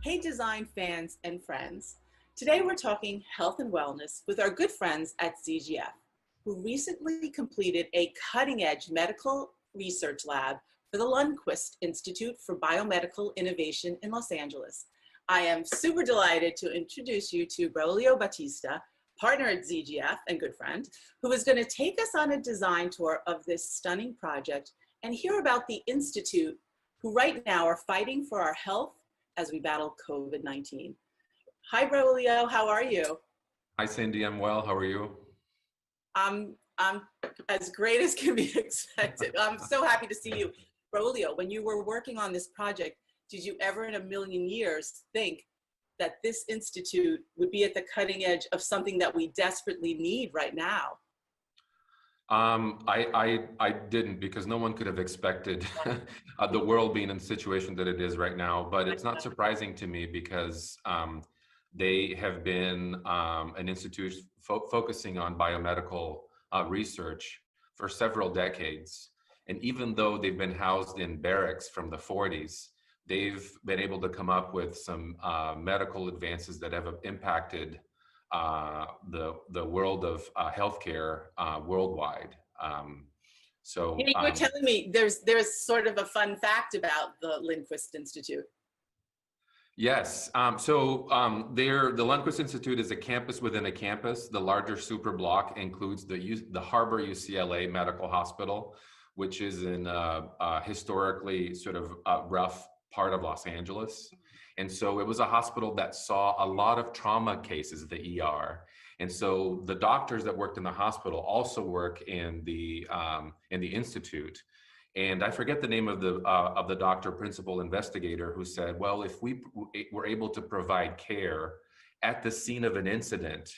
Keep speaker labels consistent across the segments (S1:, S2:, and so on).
S1: Hey, design fans and friends. Today we're talking health and wellness with our good friends at ZGF, who recently completed a cutting-edge medical research lab for the Lundquist Institute for Biomedical Innovation in Los Angeles. I am super delighted to introduce you to Braulio Baptista, partner at ZGF and good friend, who is going to take us on a design tour of this stunning project and hear about the Institute, who right now are fighting for our health as we battle COVID-19. Hi, Braulio, how are you?
S2: Hi, Cindy, I'm well. How are you?
S1: I'm as great as can be expected. I'm so happy to see you. Braulio, when you were working on this project, did you ever in a million years think that this institute would be at the cutting edge of something that we desperately need right now?
S2: I didn't, because no one could have expected the world being in the situation that it is right now. But it's not surprising to me because they have been an institute focusing on biomedical research for several decades. And even though they've been housed in barracks from the 40s, they've been able to come up with some medical advances that have impacted the world of healthcare worldwide.
S1: You were telling me there's sort of a fun fact about the Lundquist Institute.
S2: Yes. The Lundquist Institute is a campus within a campus. The larger super block includes the Harbor UCLA Medical Hospital, which is in a historically sort of rough part of Los Angeles. And so it was a hospital that saw a lot of trauma cases, the ER. And so the doctors that worked in the hospital also work in the institute. And I forget the name of the doctor principal investigator who said, well, if we were able to provide care at the scene of an incident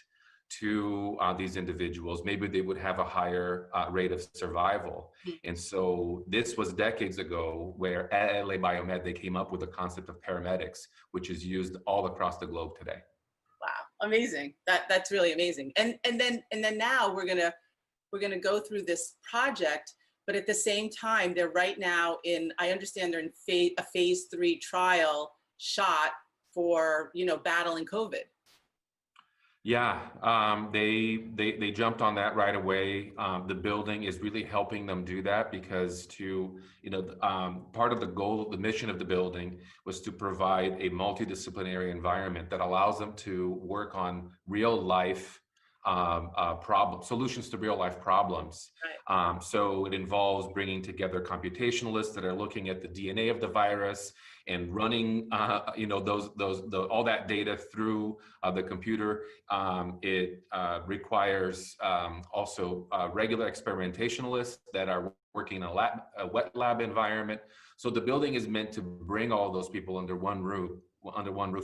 S2: to these individuals, maybe they would have a higher rate of survival. And so this was decades ago, where at LA Biomed, they came up with the concept of paramedics, which is used all across the globe today.
S1: Wow, amazing. That's really amazing. And then now we're gonna go through this project, but at the same time, they're right now I understand they're in a phase 3 trial shot for, battling COVID.
S2: Yeah, they jumped on that right away. The building is really helping them do that because part of the goal, the mission of the building was to provide a multidisciplinary environment that allows them to work on real life solutions to real life problems.
S1: Right.
S2: So it involves bringing together computationalists that are looking at the DNA of the virus and running, all that data through the computer. It requires also regular experimentalist that are working in a wet lab environment. So the building is meant to bring all those people under one roof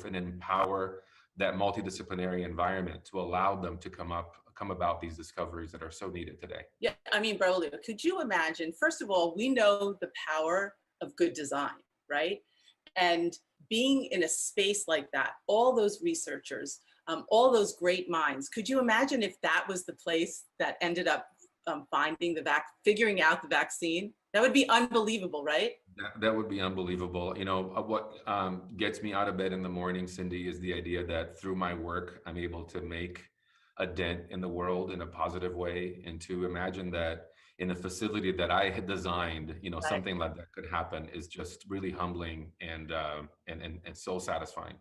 S2: and empower that multidisciplinary environment to allow them to come about these discoveries that are so needed today.
S1: Yeah, I mean, Braulio, could you imagine, first of all, we know the power of good design, right? And being in a space like that, all those researchers, all those great minds, could you imagine if that was the place that ended up figuring out the vaccine? That would be unbelievable, right?
S2: That would be unbelievable. What gets me out of bed in the morning, Cindy, is the idea that through my work, I'm able to make a dent in the world in a positive way, and to imagine that in a facility that I had designed,
S1: Right.
S2: Something like that could happen is just really humbling and so satisfying.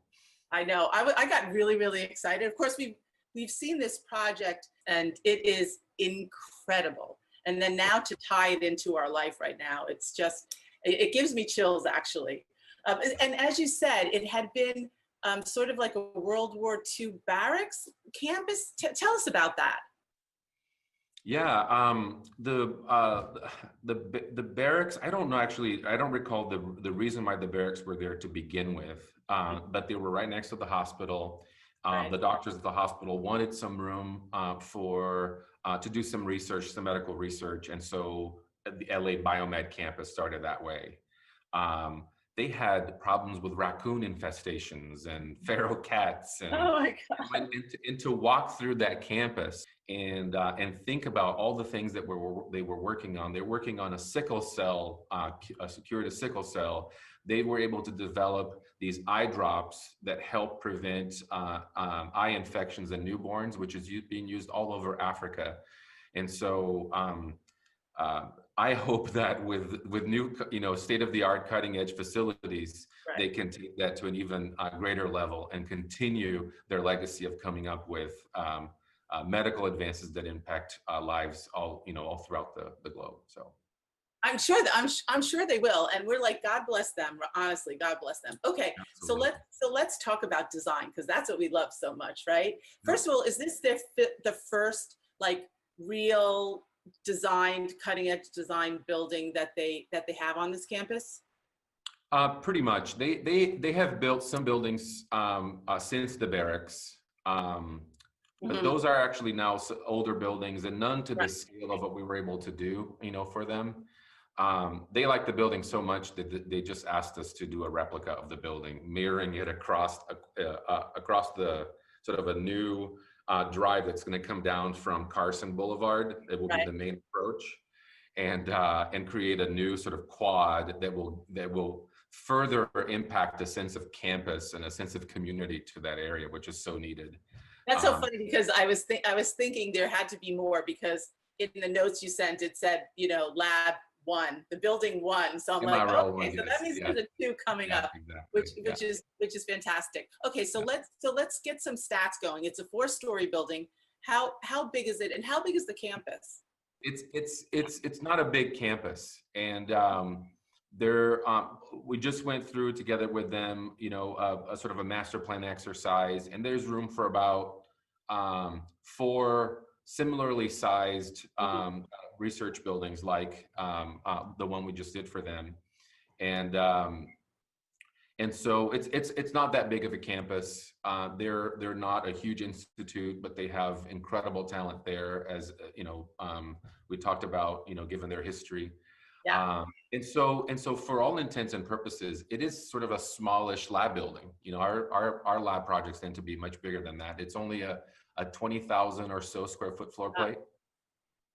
S1: I know. I got really, really excited. Of course, we've seen this project and it is incredible. And then now to tie it into our life right now, it gives me chills, actually. And as you said, it had been sort of like a World War II barracks campus. Tell us about that.
S2: Yeah, the barracks, I don't know, actually, I don't recall the reason why the barracks were there to begin with, but they were right next to the hospital.
S1: Right.
S2: The doctors at the hospital wanted some room to do some research, some medical research, and so the LA Biomed campus started that way. they had problems with raccoon infestations and feral cats,
S1: Oh my God.
S2: and to walk through that campus and think about all the things that they were working on. They're working on a sickle cell, a cure to sickle cell. They were able to develop these eye drops that help prevent eye infections in newborns, which is being used all over Africa. And so I hope that with new, state-of-the-art, cutting-edge facilities,
S1: Right.
S2: they can take that to an even greater level and continue their legacy of coming up with medical advances that impact lives all throughout the globe. So
S1: I'm sure that I'm sure they will, and we're like, God bless them. Honestly, God bless them. Okay, so
S2: absolutely.
S1: let's talk about design, because that's what we love so much, right? First of all, is this the first like real designed, cutting edge design building that they have on this campus?
S2: Pretty much. They have built some buildings since the barracks, but
S1: Mhm.
S2: those are actually now older buildings, and none to the
S1: Right.
S2: scale of what we were able to do, for them. They like the building so much that they just asked us to do a replica of the building, mirroring it across the sort of a new drive that's going to come down from Carson Boulevard. It will be
S1: Right.
S2: the main approach, and create a new sort of quad that will further impact a sense of campus and a sense of community to that area, which is so needed.
S1: That's so
S2: Um,
S1: funny, because I was thinking there had to be more, because in the notes you sent it said, lab one, the building one. So I'm like,
S2: MRL
S1: okay,
S2: one,
S1: so that
S2: yes,
S1: means
S2: yeah,
S1: there's a two coming
S2: yeah,
S1: up,
S2: exactly,
S1: which
S2: yeah.
S1: which is fantastic. Okay, so
S2: Yeah.
S1: let's get some stats going. It's a 4-story building. How big is it, and how big is the campus?
S2: It's not a big campus, and we just went through together with them, a sort of a master plan exercise, and there's room for about 4 similarly sized
S1: Mhm.
S2: research buildings like the one we just did for them, and um, and so it's not that big of a campus. They're not a huge institute, but they have incredible talent there, as we talked about, given their history.
S1: Yeah.
S2: And so for all intents and purposes, it is sort of a smallish lab building. Our lab projects tend to be much bigger than that. It's only a 20,000 or so square foot floor plate.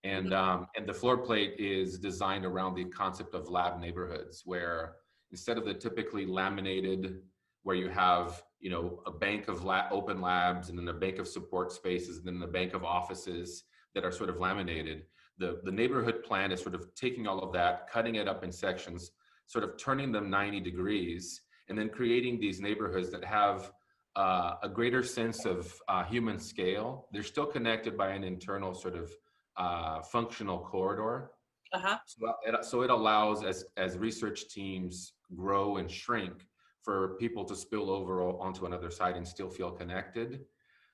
S1: Mhm.
S2: And the floor plate is designed around the concept of lab neighborhoods, where instead of the typically laminated, where you have a bank of open labs and then a bank of support spaces and then a bank of offices that are sort of laminated, the neighborhood plan is sort of taking all of that, cutting it up in sections, sort of turning them 90 degrees, and then creating these neighborhoods that have a greater sense of human scale. They're still connected by an internal sort of functional corridor.
S1: Uh-huh.
S2: So it allows, as research teams grow and shrink, for people to spill over onto another side and still feel connected.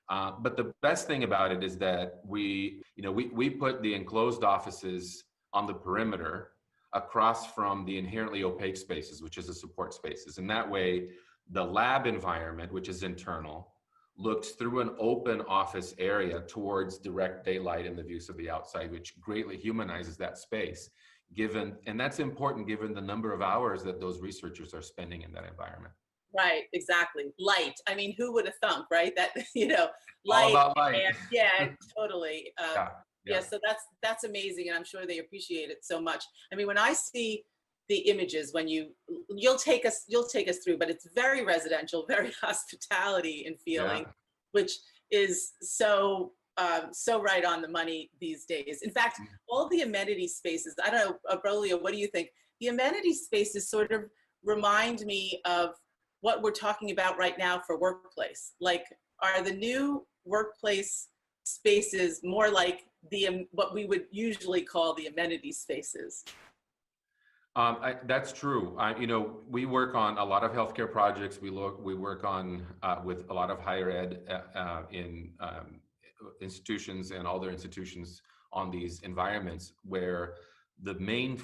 S2: But the best thing about it is that we put the enclosed offices on the perimeter across from the inherently opaque spaces, which is the support spaces. And that way, the lab environment, which is internal, looks through an open office area towards direct daylight and the views of the outside, which greatly humanizes that space. And that's important given the number of hours that those researchers are spending in that environment.
S1: Right, exactly. Light. I mean, who would have thunk, right? That,
S2: All
S1: light.
S2: about light.
S1: And yeah, totally.
S2: Yeah,
S1: Yeah,
S2: yeah.
S1: so that's amazing, and I'm sure they appreciate it so much. I mean, when I see the images, when you'll take us through, but it's very residential, very hospitality and
S2: Yeah.
S1: feeling, which is so right on the money these days. In fact, all the amenity spaces, I don't know, Braulio, what do you think? The amenity spaces sort of remind me of what we're talking about right now for workplace. Like, are the new workplace spaces more like what we would usually call the amenity spaces?
S2: That's true. We work on a lot of healthcare projects. We work on with a lot of higher ed in institutions and all their institutions on these environments where the main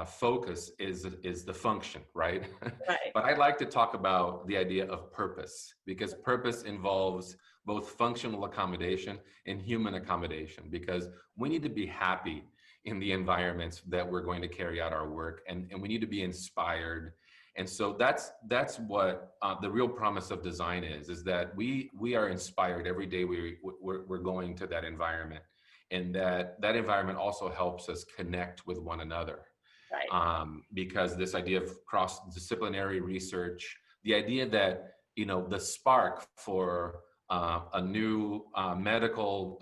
S2: focus is the function, right?
S1: Right.
S2: But I'd like to talk about the idea of purpose, because purpose involves both functional accommodation and human accommodation, because we need to be happy in the environments that we're going to carry out our work, and we need to be inspired. And so that's what the real promise of design is that we are inspired every day we're going to that environment, and that environment also helps us connect with one another.
S1: Right.
S2: Because this idea of cross-disciplinary research, the idea that, the spark for a new medical,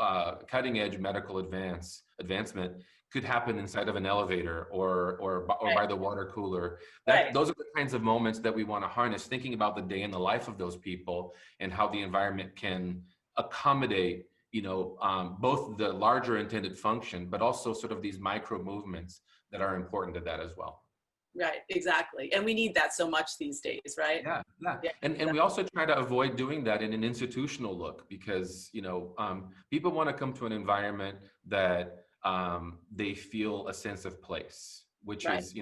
S2: cutting-edge medical advancement could happen inside of an elevator or by the water cooler.
S1: Right.
S2: Those are the kinds of moments that we want to harness, thinking about the day in the life of those people and how the environment can accommodate, both the larger intended function, but also sort of these micro movements that are important to that as well.
S1: Right, exactly. And we need that so much these days, right?
S2: Yeah, yeah.
S1: Yeah,
S2: And we also try to avoid doing that in an institutional look, because, people want to come to an environment that they feel a sense of place, which
S1: right.
S2: is,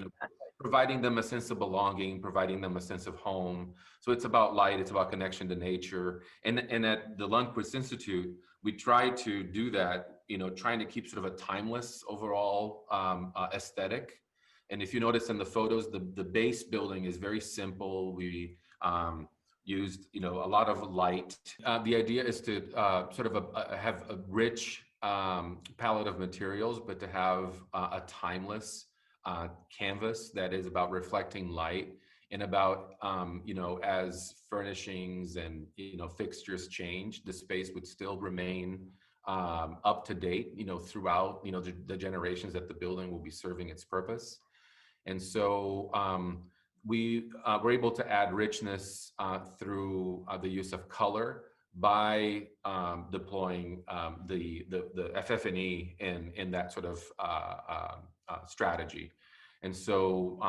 S2: providing them a sense of belonging, providing them a sense of home. So it's about light, it's about connection to nature. And at the Lundquist Institute, we try to do that, trying to keep sort of a timeless overall aesthetic. And if you notice in the photos, the base building is very simple. We used, a lot of light. The idea is to sort of have a rich palette of materials, but to have a timeless canvas that is about reflecting light, and about, as furnishings and, fixtures change, the space would still remain up to date, throughout, the generations that the building will be serving its purpose. And so we were able to add richness through the use of color by deploying the FF&E in that sort of strategy. And so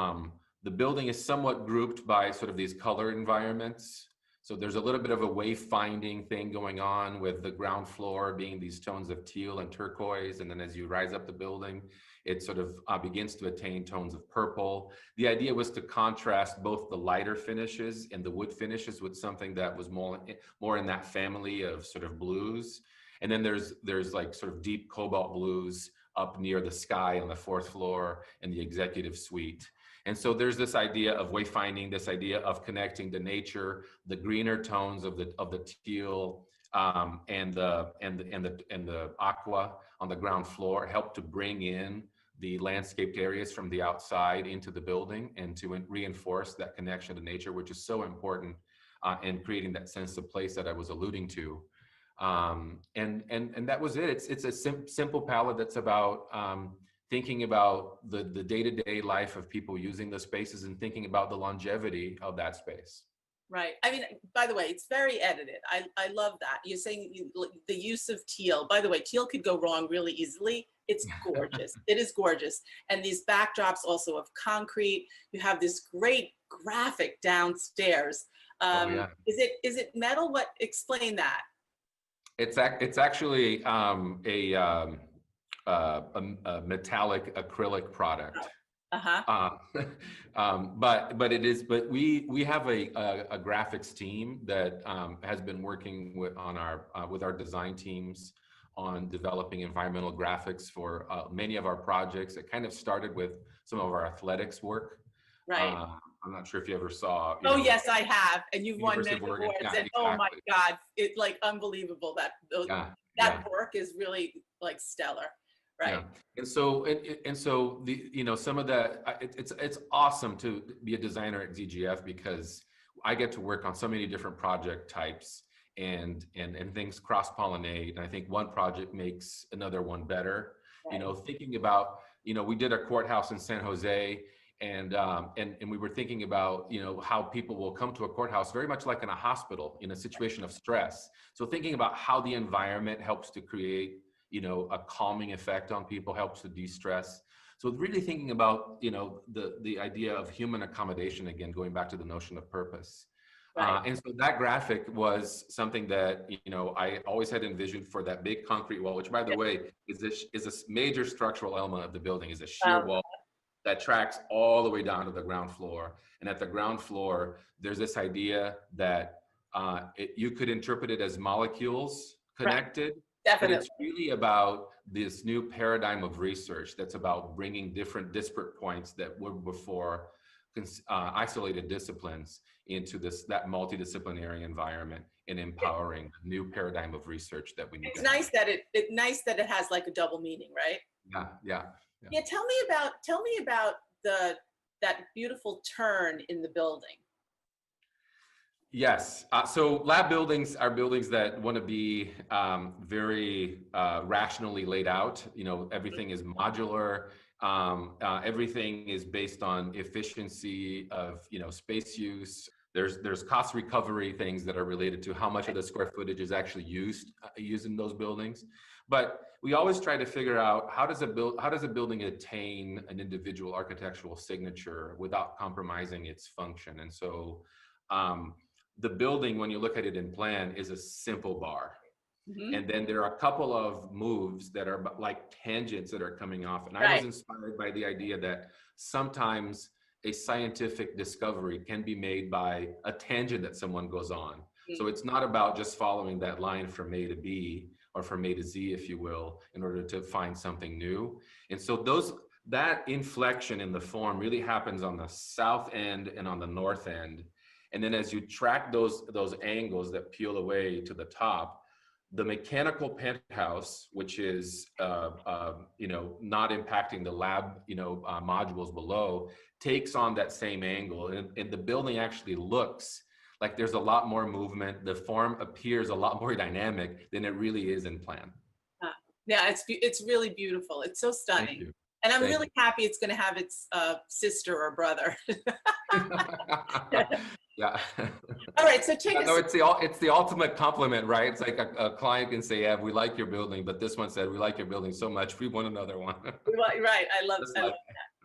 S2: the building is somewhat grouped by sort of these color environments. So there's a little bit of a wayfinding thing going on, with the ground floor being these tones of teal and turquoise. And then as you rise up the building, it sort of begins to attain tones of purple. The idea was to contrast both the lighter finishes and the wood finishes with something that was more in that family of sort of blues. And then there's like sort of deep cobalt blues up near the sky on the 4th floor in the executive suite. And so there's this idea of wayfinding, this idea of connecting to nature, the greener tones of the teal and the aqua on the ground floor help to bring in the landscaped areas from the outside into the building, and to reinforce that connection to nature, which is so important in creating that sense of place that I was alluding to. And that was it. It's a simple palette that's about thinking about the day-to-day life of people using the spaces, and thinking about the longevity of that space.
S1: Right. I mean, by the way, it's very edited. I love that. You're saying the use of teal. By the way, teal could go wrong really easily. It's gorgeous. It is gorgeous. And these backdrops also of concrete. You have this great graphic downstairs.
S2: Yeah.
S1: Is it metal? Explain that.
S2: It's actually a metallic acrylic product. But we have a graphics team that has been working with our design teams on developing environmental graphics for many of our projects. It kind of started with some of our athletics work.
S1: Right.
S2: I'm not sure if you ever saw.
S1: Yes, I have, and you've won many awards.
S2: Yeah,
S1: and
S2: exactly.
S1: Oh my God, it's like unbelievable that work is really like stellar. Right.
S2: Yeah. And so the some of the it's awesome to be a designer at ZGF, because I get to work on so many different project types, and things cross-pollinate. And I think one project makes another one better. Right. Thinking about, we did a courthouse in San Jose, and we were thinking about, how people will come to a courthouse very much like in a hospital, in a situation of stress. So thinking about how the environment helps to create, a calming effect on people, helps to de-stress. So really thinking about, the idea of human accommodation, again, going back to the notion of purpose. Right. And so that graphic was something that, I always had envisioned for that big concrete wall, which, by the way, is a major structural element of the building, is a sheer wall that tracks all the way down to the ground floor. And at the ground floor, there's this idea that you could interpret it as molecules connected. Right. Definitely. But it's really about this new paradigm of research that's about bringing different disparate points that were before isolated disciplines into that multidisciplinary environment and empowering a new paradigm of research that we need
S1: It's
S2: to have.
S1: nice that it has like a double meaning, right?
S2: Yeah.
S1: Yeah, tell me about that beautiful turn in the building.
S2: Yes. So lab buildings are buildings that want to be very rationally laid out. Everything is modular. Everything is based on efficiency of, space use. There's cost recovery things that are related to how much of the square footage is actually used in those buildings. But we always try to figure out how does a building attain an individual architectural signature without compromising its function. And so the building, when you look at it in plan, is a simple bar. Mm-hmm. And then there are a couple of moves that are like tangents that are coming off. And I was inspired by the idea that sometimes a scientific discovery can be made by a tangent that someone goes on. Mm-hmm. So it's not about just following that line from A to B or from A to Z, if you will, in order to find something new. And so that inflection in the form really happens on the south end and on the north end. And then as you track those angles that peel away to the top, the mechanical penthouse, which is not impacting the lab modules below, takes on that same angle, and the building actually looks like there's a lot more movement. The form appears a lot more dynamic than it really is in plan.
S1: Yeah, it's really beautiful. It's so stunning.
S2: Thank you.
S1: And I'm really happy it's going to have its sister or brother.
S2: Yeah.
S1: All right. So
S2: it's the ultimate compliment, right? It's like a client can say, "Yeah, we like your building," but this one said, "We like your building so much, we want another one."
S1: Right. I love that.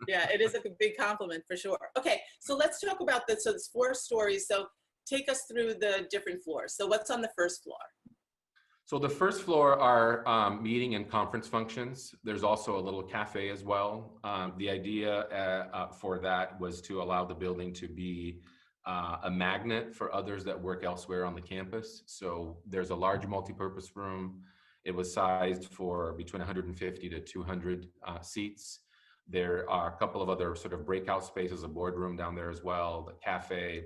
S1: Yeah, it is a big compliment for sure. Okay, so let's talk about this. So it's 4 stories. So take us through the different floors. So what's on the first floor?
S2: So the first floor are meeting and conference functions. There's also a little cafe as well. The idea for that was to allow the building to be a magnet for others that work elsewhere on the campus. So there's a large multi-purpose room. It was sized for between 150 to 200 seats. There are a couple of other sort of breakout spaces, a boardroom down there as well, the cafe.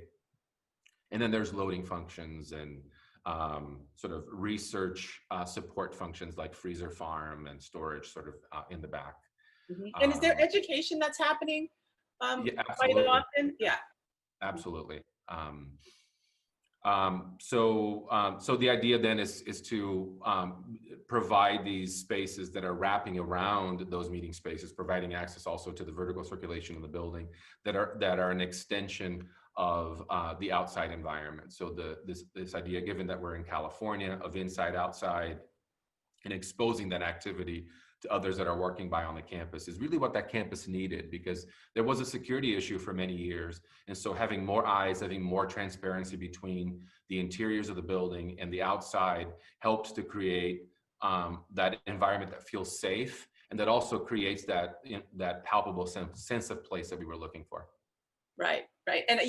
S2: And then there's loading functions and sort of research support functions like freezer farm and storage sort of in the back.
S1: Mm-hmm. And is there education that's happening
S2: yeah,
S1: quite often? Yeah.
S2: Absolutely. So the idea then is to provide these spaces that are wrapping around those meeting spaces, providing access also to the vertical circulation of the building that are an extension of the outside environment. So this idea, given that we're in California, of inside outside and exposing that activity to others that are working by on the campus is really what that campus needed, because there was a security issue for many years. And so having more eyes, having more transparency between the interiors of the building and the outside helps to create that environment that feels safe and that also creates that palpable sense of place that we were looking for.
S1: Right. And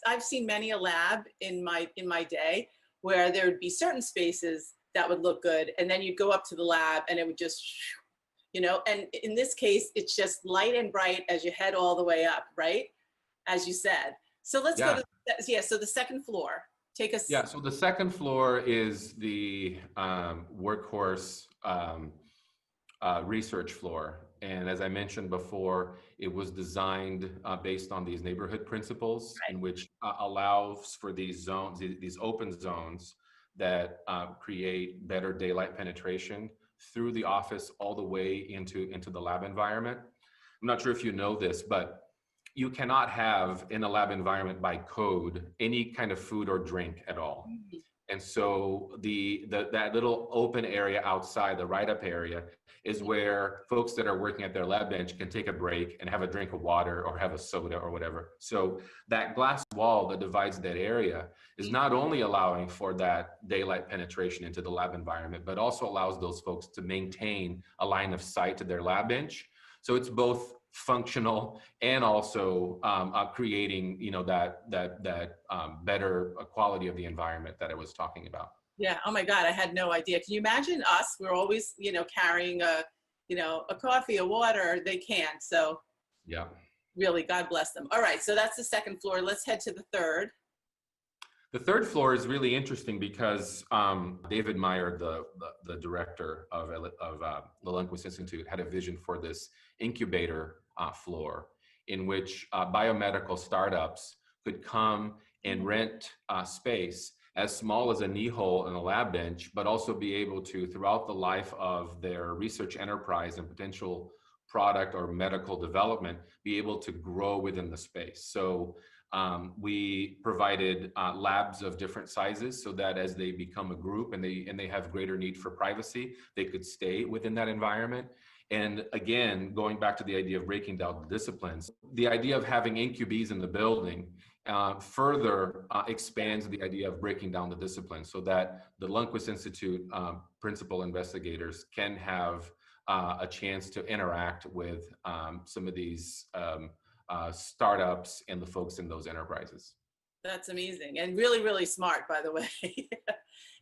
S1: I've seen many a lab in my day where there would be certain spaces that would look good, and then you'd go up to the lab and it would just, and in this case, it's just light and bright as you head all the way up, right? As you said. So let's go to, so the second floor, take us.
S2: Yeah, so the second floor is the workhorse research floor. And as I mentioned before, it was designed based on these neighborhood principles, in which allows for these zones, these open zones that create better daylight penetration through the office all the way into the lab environment. I'm not sure if you know this, but you cannot have in a lab environment by code any kind of food or drink at all. Mm-hmm. And so that little open area outside, the write-up area, is where folks that are working at their lab bench can take a break and have a drink of water or have a soda or whatever. So that glass wall that divides that area is not only allowing for that daylight penetration into the lab environment, but also allows those folks to maintain a line of sight to their lab bench. So it's both functional and also creating, that better quality of the environment that I was talking about.
S1: Yeah. Oh my God, I had no idea. Can you imagine us? We're always, carrying a coffee, a water. They can't. So.
S2: Yeah.
S1: Really, God bless them. All right, so that's the second floor. Let's head to the third.
S2: The third floor is really interesting because David Meyer, the director of the Lundquist Institute, had a vision for this incubator floor in which biomedical startups could come and rent space as small as a knee hole in a lab bench, but also be able to, throughout the life of their research enterprise and potential product or medical development, be able to grow within the space. So we provided labs of different sizes so that as they become a group and they have greater need for privacy, they could stay within that environment. And again, going back to the idea of breaking down the disciplines, the idea of having incubees in the building further expands the idea of breaking down the disciplines so that the Lundquist Institute principal investigators can have a chance to interact with some of these startups and the folks in those enterprises.
S1: That's amazing and really, really smart, by the way.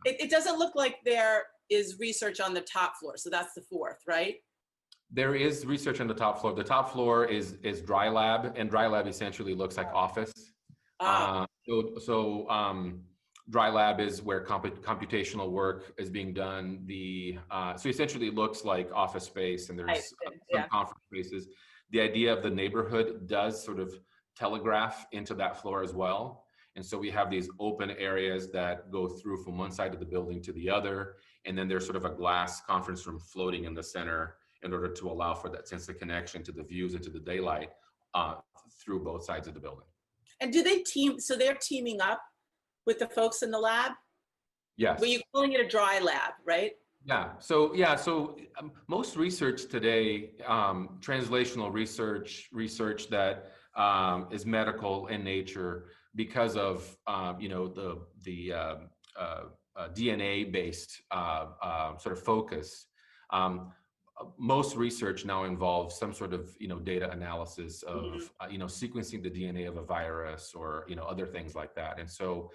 S1: It doesn't look like there is research on the top floor. So that's the fourth, right?
S2: There is research on the top floor. The top floor is dry lab, and dry lab essentially looks like office. Dry lab is where computational work is being done. So essentially it looks like office space, and there's some conference spaces. The idea of the neighborhood does sort of telegraph into that floor as well. And so we have these open areas that go through from one side of the building to the other. And then there's sort of a glass conference room floating in the center in order to allow for that sense of connection to the views and to the daylight through both sides of the building.
S1: And do they so they're teaming up with the folks in the lab?
S2: Yes.
S1: Well, you're calling it a dry lab, right?
S2: So most research today, translational research that is medical in nature because of the DNA-based sort of focus. Most research now involves some sort of data analysis of sequencing the DNA of a virus or other things like that. And so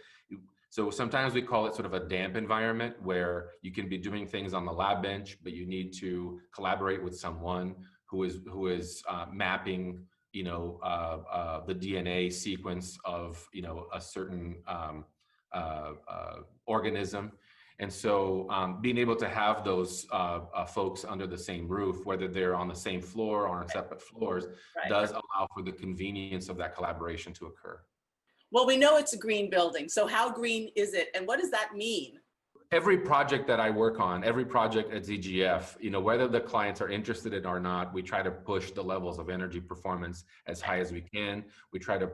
S2: sometimes we call it sort of a damp environment where you can be doing things on the lab bench, but you need to collaborate with someone who is mapping the DNA sequence of a certain organism. And so being able to have those folks under the same roof, whether they're on the same floor or on separate floors, does allow for the convenience of that collaboration to occur.
S1: Well, we know it's a green building. So how green is it? And what does that mean?
S2: Every project that I work on, every project at ZGF, whether the clients are interested in it or not, we try to push the levels of energy performance as high as we can. We try to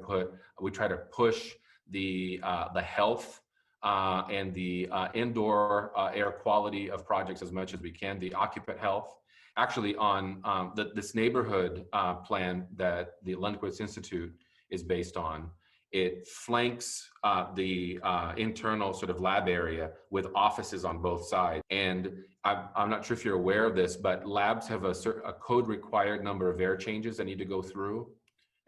S2: push the health and the indoor air quality of projects as much as we can, the occupant health. Actually, on this neighborhood plan that the Lundquist Institute is based on, it flanks the internal sort of lab area with offices on both sides. And I'm not sure if you're aware of this, but labs have a code required number of air changes that need to go through.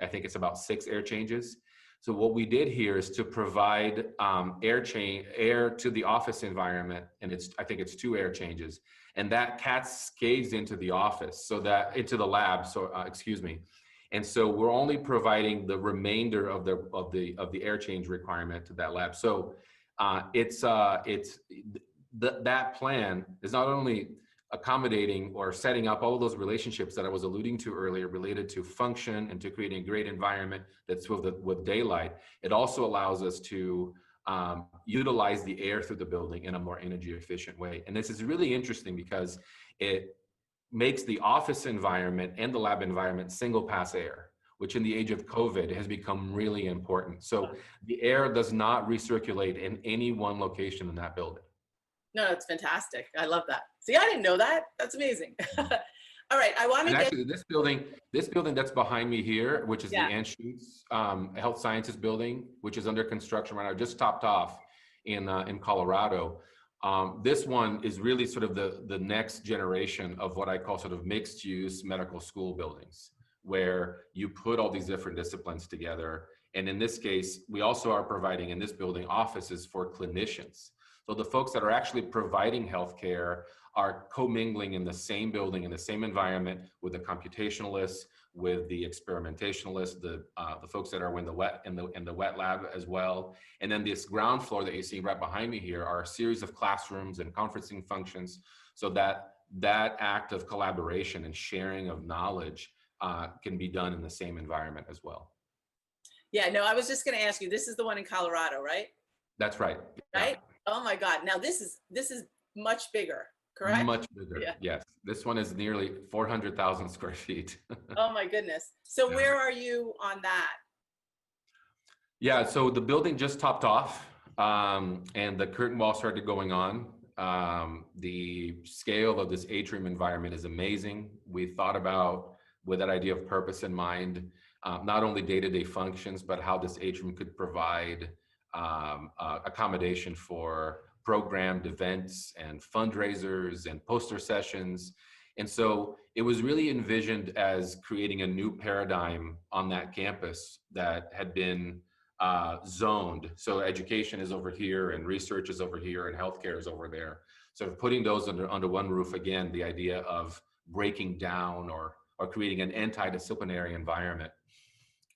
S2: I think it's about 6 air changes. So what we did here is to provide air to the office environment, and I think it's 2 air changes, and that cascades into the office, into the lab. So excuse me, and so we're only providing the remainder of the air change requirement to that lab. So that plan is not only accommodating or setting up all of those relationships that I was alluding to earlier related to function and to creating a great environment that's with daylight. It also allows us to utilize the air through the building in a more energy efficient way. And this is really interesting because it makes the office environment and the lab environment single pass air, which in the age of COVID has become really important. So the air does not recirculate in any one location in that building.
S1: No, that's fantastic. I love that. See, I didn't know that. That's amazing. All right, I want to get...
S2: Actually, this building that's behind me here, which is the Anschutz Health Sciences building, which is under construction right now, just topped off in Colorado. This one is really sort of the next generation of what I call sort of mixed use medical school buildings, where you put all these different disciplines together. And in this case, we also are providing in this building offices for clinicians. So the folks that are actually providing healthcare are commingling in the same building, in the same environment with the computationalists, with the experimentalist, the folks that are in the wet lab as well. And then this ground floor that you see right behind me here are a series of classrooms and conferencing functions, so that act of collaboration and sharing of knowledge can be done in the same environment as well.
S1: Yeah, no, I was just going to ask you, this is the one in Colorado, right?
S2: That's right.
S1: Right? Oh my God. Now this is much bigger, correct?
S2: Much bigger. Yeah. Yes. This one is nearly 400,000 square feet.
S1: Oh my goodness. So
S2: Yeah.
S1: where are you on that?
S2: Yeah. So the building just topped off, and the curtain wall started going on. The scale of this atrium environment is amazing. We thought about, with that idea of purpose in mind, not only day-to-day functions, but how this atrium could provide accommodation for programmed events and fundraisers and poster sessions. And so it was really envisioned as creating a new paradigm on that campus that had been zoned. So education is over here and research is over here and healthcare is over there. So putting those under one roof, again, the idea of breaking down or creating an anti-disciplinary environment,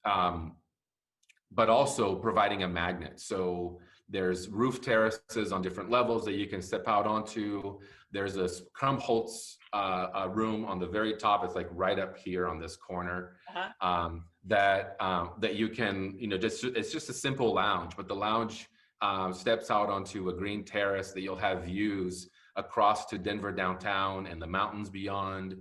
S2: but also providing a magnet. So there's roof terraces on different levels that you can step out onto. There's a Krumholtz room on the very top. It's like right up here on this corner. That you can, it's just a simple lounge, but the lounge steps out onto a green terrace that you'll have views across to Denver downtown and the mountains beyond.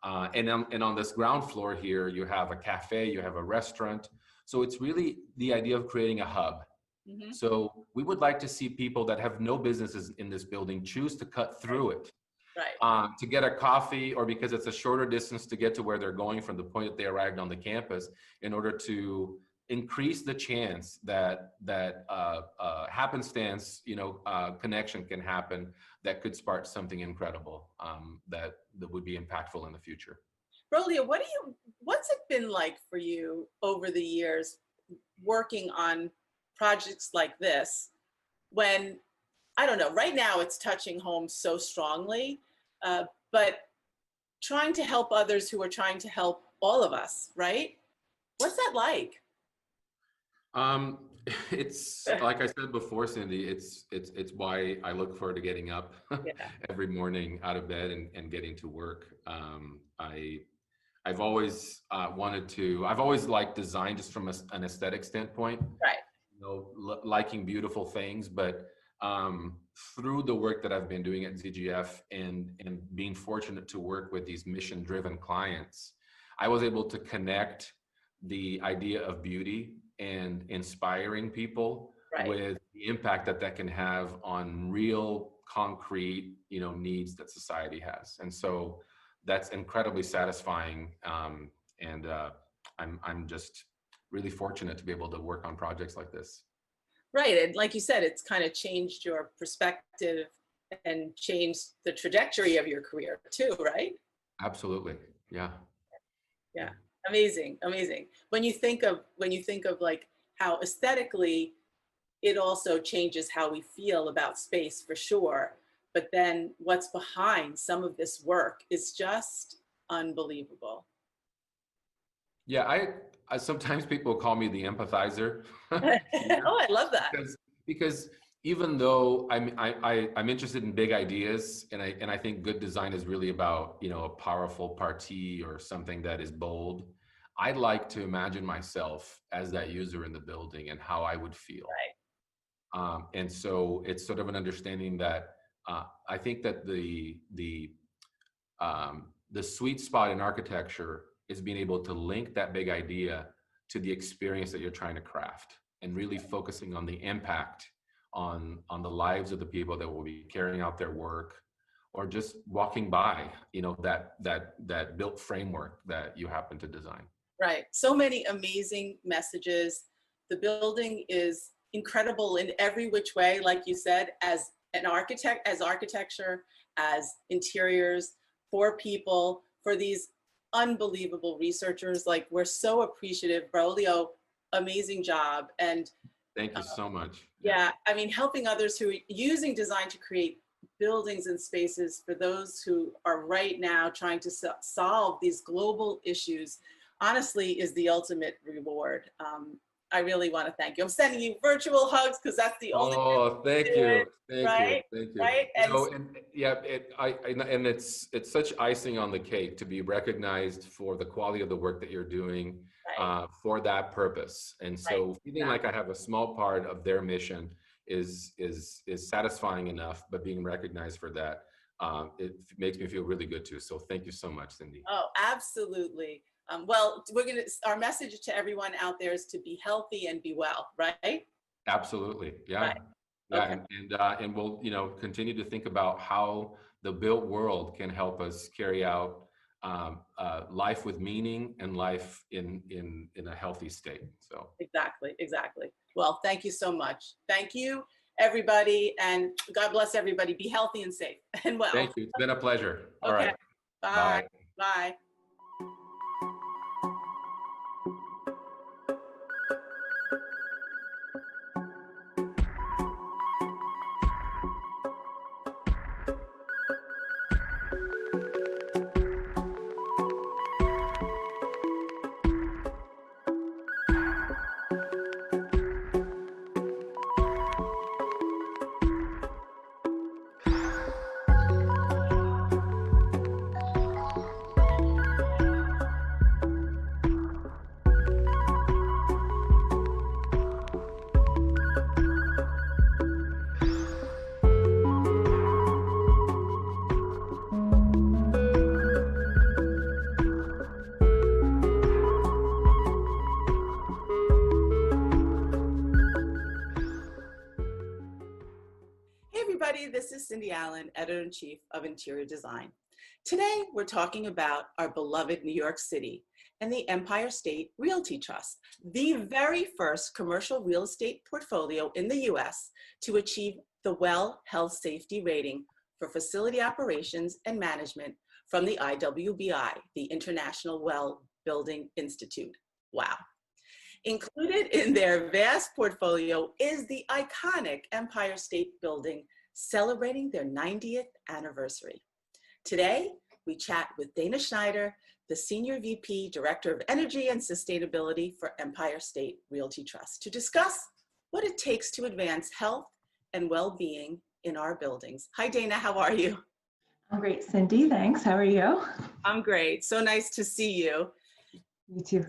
S2: And on this ground floor here, you have a cafe, you have a restaurant. So it's really the idea of creating a hub. Mm-hmm. So we would like to see people that have no businesses in this building choose to cut through it. Right. To get a coffee, or because it's a shorter distance to get to where they're going from the point that they arrived on the campus, in order to increase the chance that happenstance, connection can happen that could spark something incredible that would be impactful in the future.
S1: Braulio, what's it been like for you over the years working on projects like this, when, I don't know, right now it's touching home so strongly, but trying to help others who are trying to help all of us, right? What's that like?
S2: It's like I said before, Cindy, it's why I look forward to getting up every morning out of bed and getting to work. I've always I've always liked design just from an aesthetic standpoint. Right. Liking beautiful things, but through the work that I've been doing at ZGF and being fortunate to work with these mission-driven clients, I was able to connect the idea of beauty and inspiring people with the impact that can have on real concrete, needs that society has. And so that's incredibly satisfying. And I'm just really fortunate to be able to work on projects like this.
S1: Right. And like you said, it's kind of changed your perspective and changed the trajectory of your career too, right?
S2: Absolutely. Yeah.
S1: Yeah. Amazing. Amazing. When you think of like how aesthetically it also changes how we feel about space, for sure. But then what's behind some of this work is just unbelievable. Yeah,
S2: I sometimes people call me the empathizer.
S1: Oh, I love that.
S2: Because even though I'm interested in big ideas, and I think good design is really about, a powerful parti or something that is bold, I'd like to imagine myself as that user in the building and how I would feel. Right. And so it's sort of an understanding that I think that the sweet spot in architecture is being able to link that big idea to the experience that you're trying to craft, and really focusing on the impact on the lives of the people that will be carrying out their work, or just walking by, that built framework that you happen to design. Right.
S1: So many amazing messages. The building is incredible in every which way, like you said, as an architect, as architecture, as interiors, for people, for these unbelievable researchers. Like, we're so appreciative. Braulio, amazing job. And
S2: thank you so much.
S1: Yeah, I mean, helping others who are using design to create buildings and spaces for those who are right now trying to solve these global issues. honestly is the ultimate reward. I really want to thank you. I'm sending you virtual hugs because that's the only way
S2: Oh,
S1: to
S2: thank
S1: do it,
S2: you, thank you,
S1: right?
S2: thank you.
S1: Right?
S2: You
S1: And
S2: know, and yeah, and it's such icing on the cake to be recognized for the quality of the work that you're doing
S1: right,
S2: for that purpose. And
S1: right,
S2: so feeling like
S1: exactly.
S2: I have a small part of their mission is satisfying enough, but being recognized for that, it makes me feel really good too. So thank you so much, Cindy.
S1: Oh, absolutely. Well, our message to everyone out there is to be healthy and be well, right?
S2: Absolutely. Yeah.
S1: Right.
S2: Yeah.
S1: Okay.
S2: And we'll, continue to think about how the built world can help us carry out life with meaning and life in a healthy state. So
S1: Exactly. Exactly. Well, thank you so much. Thank you, everybody. And God bless everybody. Be healthy and safe and well.
S2: thank you. It's been a pleasure. All
S1: Okay.
S2: right.
S1: Bye.
S2: Bye.
S1: Bye. Hey, everybody. This is Cindy Allen, Editor-in-Chief of Interior Design. Today, we're talking about our beloved New York City and the Empire State Realty Trust, the very first commercial real estate portfolio in the US to achieve the WELL Health Safety Rating for facility operations and management from the IWBI, the International Well Building Institute. Wow. Included in their vast portfolio is the iconic Empire State Building, celebrating their 90th anniversary. Today, we chat with Dana Schenider, the Senior VP, Director of Energy and Sustainability for Empire State Realty Trust, to discuss what it takes to advance health and well-being in our buildings. Hi, Dana, how are you?
S3: I'm great, Cindy. Thanks. How are you?
S1: I'm great. So nice to see you.
S3: You too.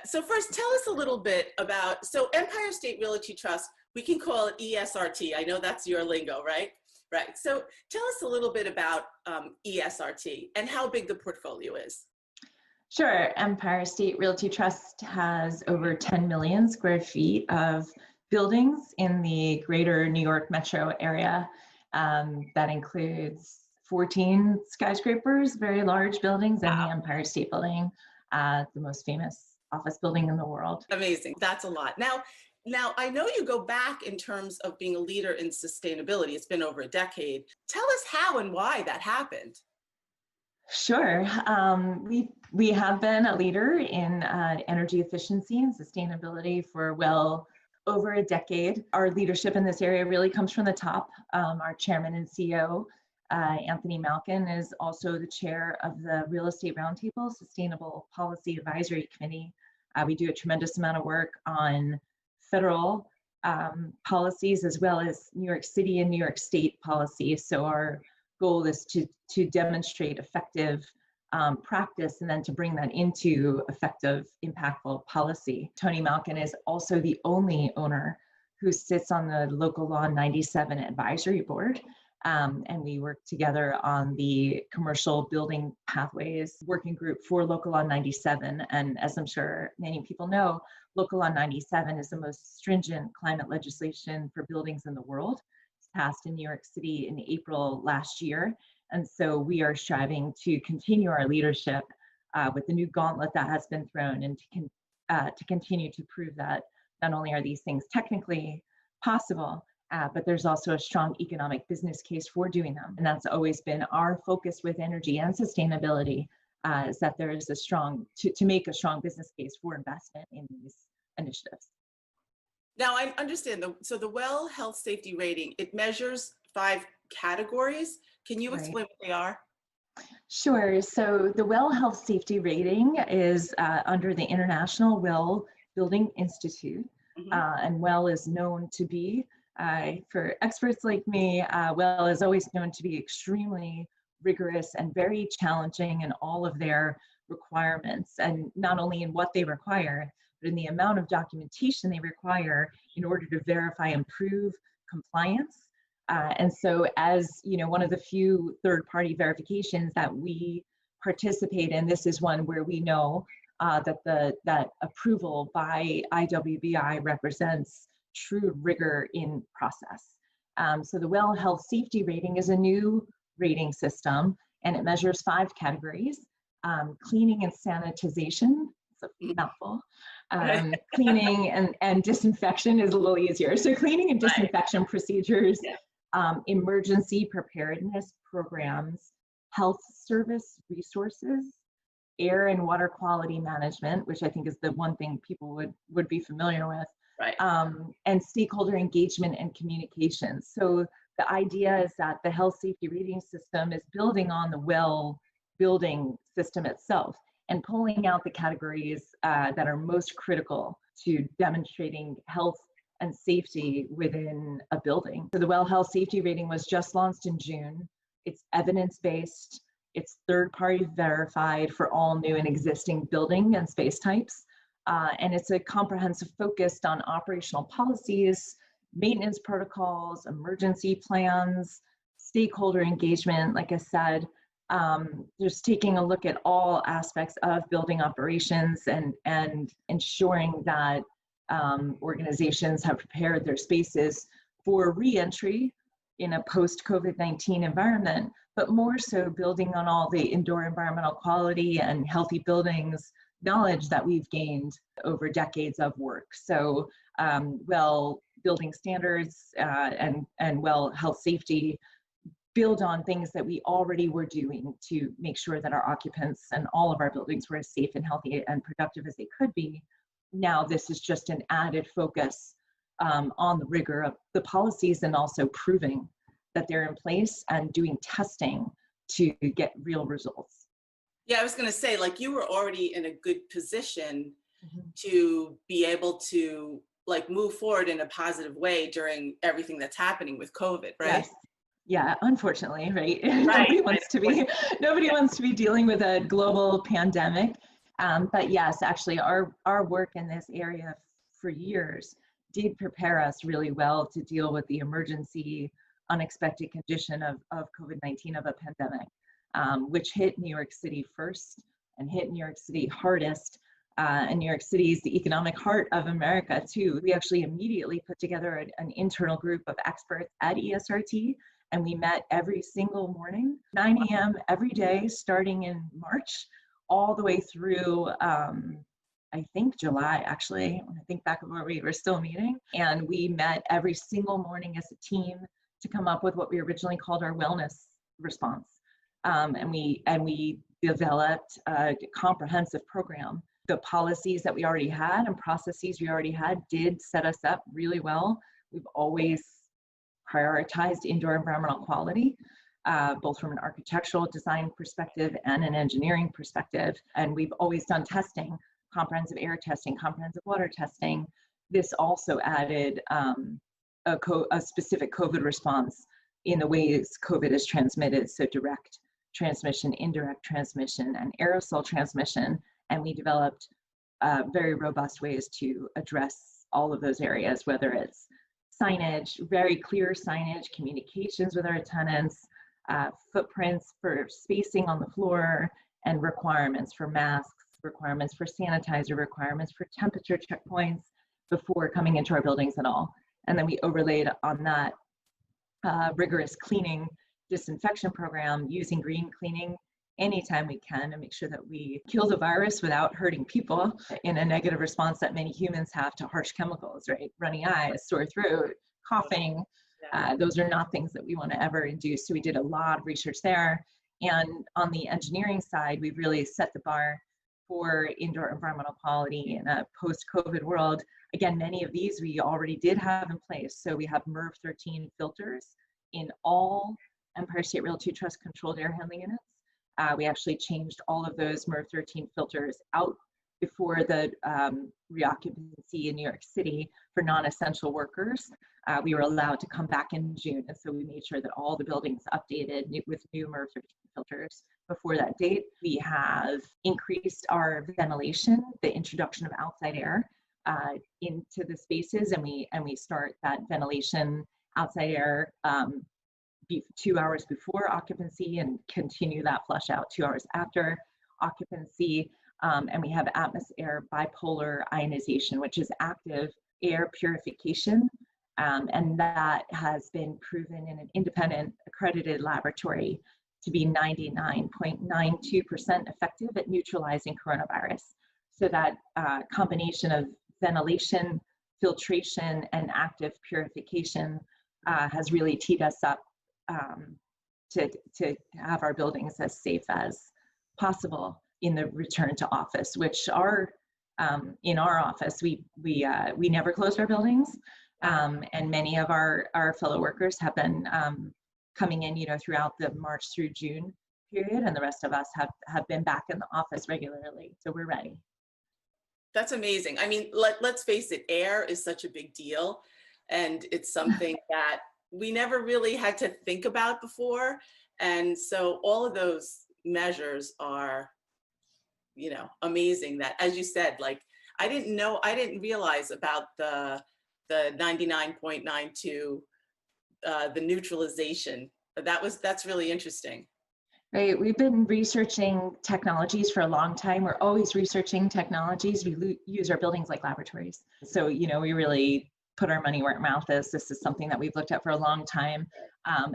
S1: So first, tell us a little bit about, so Empire State Realty Trust, we can call it ESRT. I know that's your lingo, right? Right. So tell us a little bit about ESRT and how big the portfolio is.
S3: Sure. Empire State Realty Trust has over 10 million square feet of buildings in the greater New York metro area. That includes 14 skyscrapers, very large buildings, and the Empire State Building, the most famous office building in the world.
S1: Amazing. That's a lot. Now, I know you go back in terms of being a leader in sustainability. It's been over a decade. Tell us how and why that happened.
S3: Sure. We have been a leader in energy efficiency and sustainability for well over a decade. Our leadership in this area really comes from the top. Our chairman and CEO, Anthony Malkin, is also the chair of the Real Estate Roundtable Sustainable Policy Advisory Committee. We do a tremendous amount of work on federal policies as well as New York City and New York State policies. So our goal is to demonstrate effective practice and then to bring that into effective, impactful policy. Tony Malkin is also the only owner who sits on the Local Law 97 Advisory Board. And we work together on the Commercial Building Pathways Working Group for Local Law 97. And as I'm sure many people know, Local Law 97 is the most stringent climate legislation for buildings in the world. It's passed in New York City in April last year. And so we are striving to continue our leadership with the new gauntlet that has been thrown, and to continue to prove that not only are these things technically possible, but there's also a strong economic business case for doing them. And that's always been our focus with energy and sustainability, is that there is a strong, to make a strong business case for investment in these initiatives.
S1: Now I understand, so the WELL Health Safety Rating, it measures 5 categories. Can you explain what they are?
S3: Sure. So the Well Health Safety Rating is under the International Well Building Institute. And WELL is known to be, for experts like me, WELL is always known to be extremely rigorous and very challenging in all of their requirements, and not only in what they require, but in the amount of documentation they require in order to verify and prove compliance. And so as one of the few third-party verifications that we participate in, this is one where we know that approval by IWBI represents true rigor in process. So the Well Health Safety Rating is a new rating system, and it measures 5 categories: cleaning and sanitization. It's a mouthful. Cleaning and disinfection is a little easier. So cleaning and disinfection procedures, emergency preparedness programs, health service resources, air and water quality management, which I think is the one thing people would be familiar with, and stakeholder engagement and communication. So the idea is that the health safety rating system is building on the well building system itself and pulling out the categories that are most critical to demonstrating health and safety within a building. So the Well Health Safety Rating was just launched in June. It's evidence-based. It's third-party verified for all new and existing building and space types. And it's a comprehensive focus on operational policies, maintenance protocols, emergency plans, stakeholder engagement, like I said, just taking a look at all aspects of building operations and ensuring that organizations have prepared their spaces for re-entry in a post-COVID-19 environment, but more so building on all the indoor environmental quality and healthy buildings knowledge that we've gained over decades of work. So well building standards and well health safety build on things that we already were doing to make sure that our occupants and all of our buildings were as safe and healthy and productive as they could be. Now this is just an added focus on the rigor of the policies and also proving that they're in place and doing testing to get real results.
S1: Yeah, I was going to say, like, you were already in a good position to be able to like move forward in a positive way during everything that's happening with COVID, right?
S3: Yes. Yeah, unfortunately, right? Nobody wants to be dealing with a global pandemic. But yes, actually our work in this area for years did prepare us really well to deal with the emergency, unexpected condition of COVID-19, of a pandemic, which hit New York City first and hit New York City hardest. And New York City is the economic heart of America too. We actually immediately put together an internal group of experts at ESRT, and we met every single morning, 9 a.m. every day, starting in March, all the way through, I think July, actually. When I think back of where we were still meeting. And we met every single morning as a team to come up with what we originally called our wellness response. And we developed a comprehensive program. The policies that we already had and processes we already had did set us up really well. We've always prioritized indoor environmental quality, both from an architectural design perspective and an engineering perspective. And we've always done testing, comprehensive air testing, comprehensive water testing. This also added a specific COVID response in the ways COVID is transmitted, so direct transmission, indirect transmission, and aerosol transmission. And we developed very robust ways to address all of those areas, whether it's signage, very clear signage, communications with our tenants, footprints for spacing on the floor, and requirements for masks, requirements for sanitizer, requirements for temperature checkpoints before coming into our buildings at all. And then we overlaid on that rigorous cleaning disinfection program using green cleaning anytime we can to make sure that we kill the virus without hurting people in a negative response that many humans have to harsh chemicals, right? Runny eyes, sore throat, coughing. Those are not things that we want to ever induce. So we did a lot of research there. And on the engineering side, we really set the bar for indoor environmental quality in a post-COVID world. Again, many of these we already did have in place. So we have MERV 13 filters in all Empire State Realty Trust controlled air handling units. We actually changed all of those MERV 13 filters out before the reoccupancy in New York City for non-essential workers. We were allowed to come back in June, and so we made sure that all the buildings updated with new MERV 13 filters before that date. We have increased our ventilation, the introduction of outside air into the spaces, and we start that ventilation outside air 2 hours before occupancy and continue that flush out 2 hours after occupancy. And we have atmosphere bipolar ionization, which is active air purification. And that has been proven in an independent accredited laboratory to be 99.92% effective at neutralizing coronavirus. So that combination of ventilation, filtration, and active purification has really teed us up to have our buildings as safe as possible in the return to office, which are in our office, we never closed our buildings, and many of our fellow workers have been coming in, throughout the March through June period, and the rest of us have been back in the office regularly, so we're ready.
S1: That's amazing. I mean, let's face it, air is such a big deal, and it's something that we never really had to think about before, and so all of those measures are amazing. That, as you said, like I didn't realize about the 99.92, the neutralization. That's really interesting.
S3: Right, we've been researching technologies for a long time. We're always researching technologies. We use our buildings like laboratories. So, we really put our money where our mouth is. This is something that we've looked at for a long time.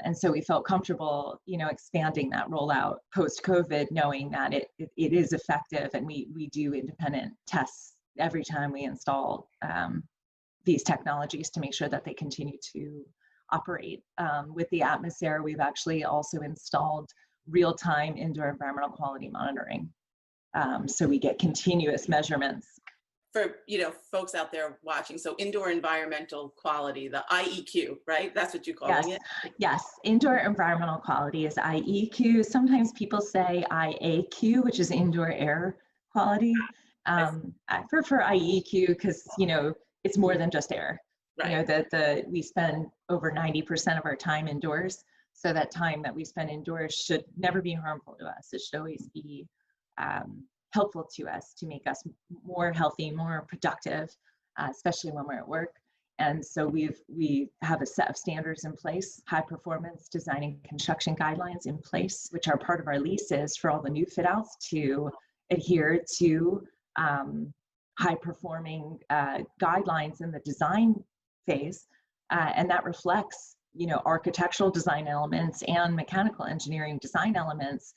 S3: And so we felt comfortable, expanding that rollout post-COVID, knowing that it is effective, and we do independent tests every time we install these technologies to make sure that they continue to operate. With the atmosphere, we've actually also installed real-time indoor environmental quality monitoring. So we get continuous measurements.
S1: For folks out there watching, so indoor environmental quality, the IEQ, right? That's what you're calling it?
S3: Yes, indoor environmental quality is IEQ. Sometimes people say IAQ, which is indoor air quality. I prefer IEQ because it's more than just air.
S1: Right.
S3: We spend over 90% of our time indoors, so that time that we spend indoors should never be harmful to us. It should always be helpful to us to make us more healthy, more productive, especially when we're at work. And so we have a set of standards in place, high performance design and construction guidelines in place, which are part of our leases for all the new fit outs to adhere to high performing guidelines in the design phase. And that reflects, architectural design elements and mechanical engineering design elements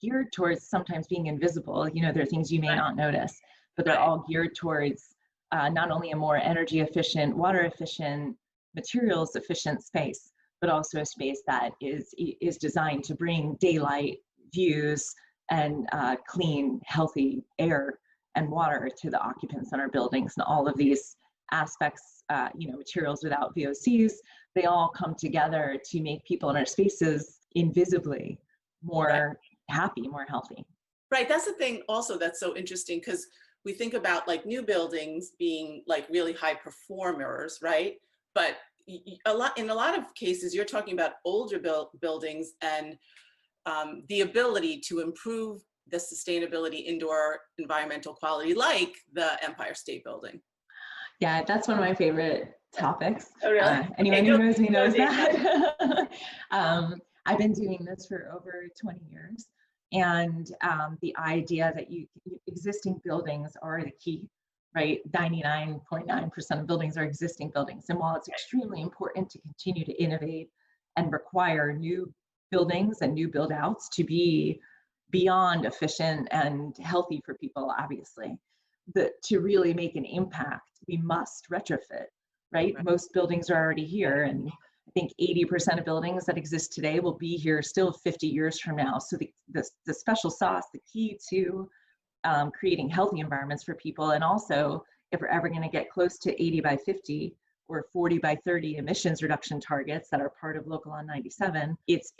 S3: geared towards sometimes being invisible. There are things you may not notice, but they're all geared towards not only a more energy efficient, water efficient, materials efficient space, but also a space that is designed to bring daylight, views, and clean, healthy air and water to the occupants in our buildings. And all of these aspects, materials without VOCs, they all come together to make people in our spaces invisibly more happy, more healthy.
S1: Right. That's the thing also that's so interesting, because we think about like new buildings being like really high performers, right? But in a lot of cases, you're talking about older buildings and the ability to improve the sustainability, indoor environmental quality, like the Empire State Building.
S3: Yeah, that's one of my favorite topics.
S1: Oh, really?
S3: Anyone who knows me knows that. I've been doing this for over 20 years. And the idea that existing buildings are the key, right? 99.9% of buildings are existing buildings. And while it's extremely important to continue to innovate and require new buildings and new build outs to be beyond efficient and healthy for people, obviously, to really make an impact, we must retrofit, right? Most buildings are already here, and I think 80% of buildings that exist today will be here still 50 years from now. So the special sauce, the key to creating healthy environments for people, and also if we're ever going to get close to 80 by 50 or 40 by 30 emissions reduction targets that are part of Local Law 97, it's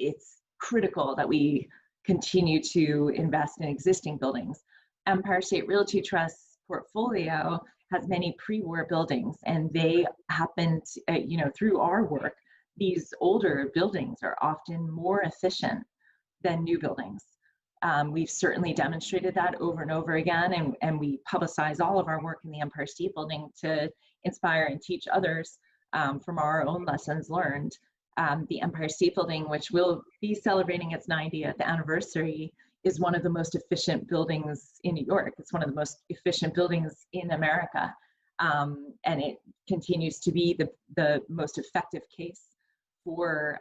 S3: critical that we continue to invest in existing buildings. Empire State Realty Trust's portfolio has many pre-war buildings, and they happen to, through our work, these older buildings are often more efficient than new buildings. We've certainly demonstrated that over and over again, and we publicize all of our work in the Empire State Building to inspire and teach others from our own lessons learned. The Empire State Building, which will be celebrating its 90th anniversary, is one of the most efficient buildings in New York. It's one of the most efficient buildings in America. And it continues to be the most effective case for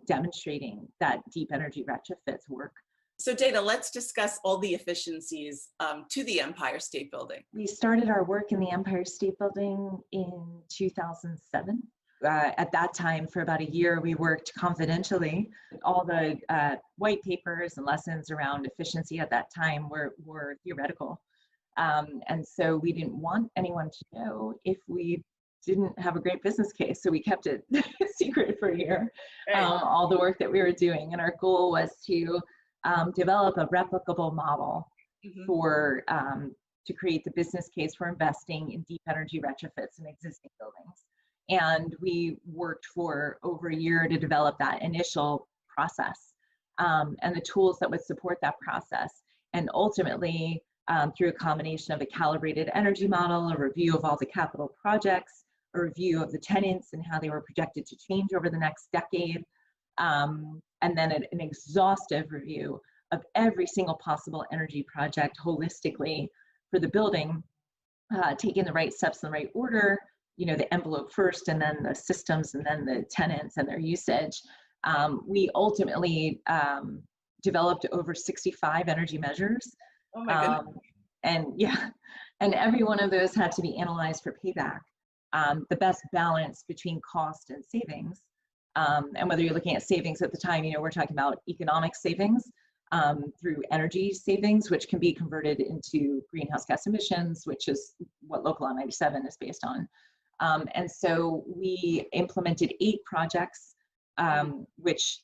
S3: demonstrating that deep energy retrofits work.
S1: So Dana, let's discuss all the efficiencies to the Empire State Building.
S3: We started our work in the Empire State Building in 2007. At that time, for about a year, we worked confidentially. All the white papers and lessons around efficiency at that time were theoretical. And so we didn't want anyone to know if we didn't have a great business case. So we kept it secret for a year, all the work that we were doing. And our goal was to develop a replicable model for to create the business case for investing in deep energy retrofits in existing buildings. And we worked for over a year to develop that initial process and the tools that would support that process. And ultimately, through a combination of a calibrated energy model, a review of all the capital projects, a review of the tenants and how they were projected to change over the next decade, and then an exhaustive review of every single possible energy project holistically for the building, taking the right steps in the right order, the envelope first, and then the systems, and then the tenants and their usage. We ultimately developed over 65 energy measures.
S1: Oh my goodness.
S3: And every one of those had to be analyzed for payback. The best balance between cost and savings. And whether you're looking at savings at the time, we're talking about economic savings through energy savings, which can be converted into greenhouse gas emissions, which is what Local Law 97 is based on. And so we implemented 8 projects, which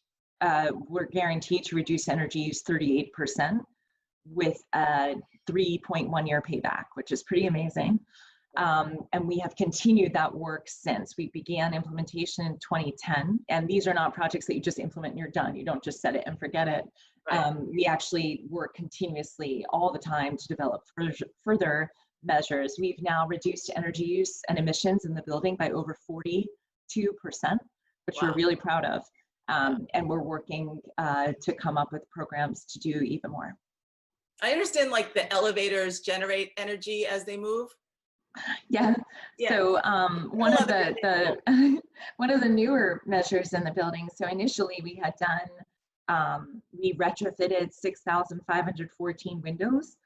S3: were guaranteed to reduce energy use 38% with a 3.1 year payback, which is pretty amazing. And we have continued that work since. We began implementation in 2010, and these are not projects that you just implement and you're done. You don't just set it and forget it. Right. We actually work continuously all the time to develop further measures. We've now reduced energy use and emissions in the building by over 42%, which we're really proud of. And we're working to come up with programs to do even more.
S1: I understand the elevators generate energy as they move.
S3: Yeah. So one of the newer measures in the building. So initially we had we retrofitted 6,514 windows,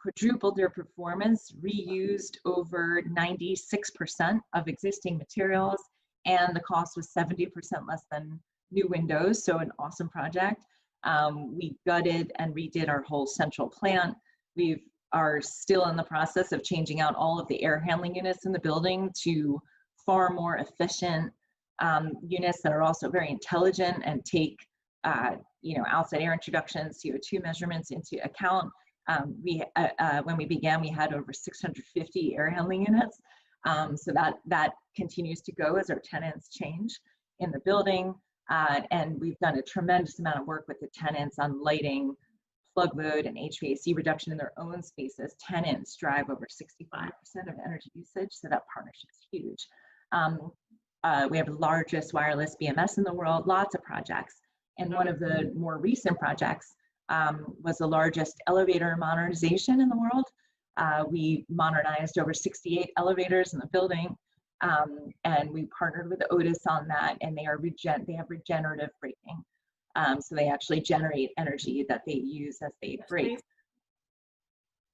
S3: quadrupled their performance, reused over 96% of existing materials, and the cost was 70% less than new windows. So an awesome project. We gutted and redid our whole central plant. We are still in the process of changing out all of the air handling units in the building to far more efficient units that are also very intelligent and take outside air introductions, CO2 measurements into account. When we began, we had over 650 air handling units. So that continues to go as our tenants change in the building. And we've done a tremendous amount of work with the tenants on lighting, plug load, and HVAC reduction in their own spaces. Tenants drive over 65% of energy usage, so that partnership is huge. We have the largest wireless BMS in the world, lots of projects. And one of the more recent projects was the largest elevator modernization in the world. We modernized over 68 elevators in the building, and we partnered with Otis on that, and they have regenerative braking. So they actually generate energy that they use as they brake.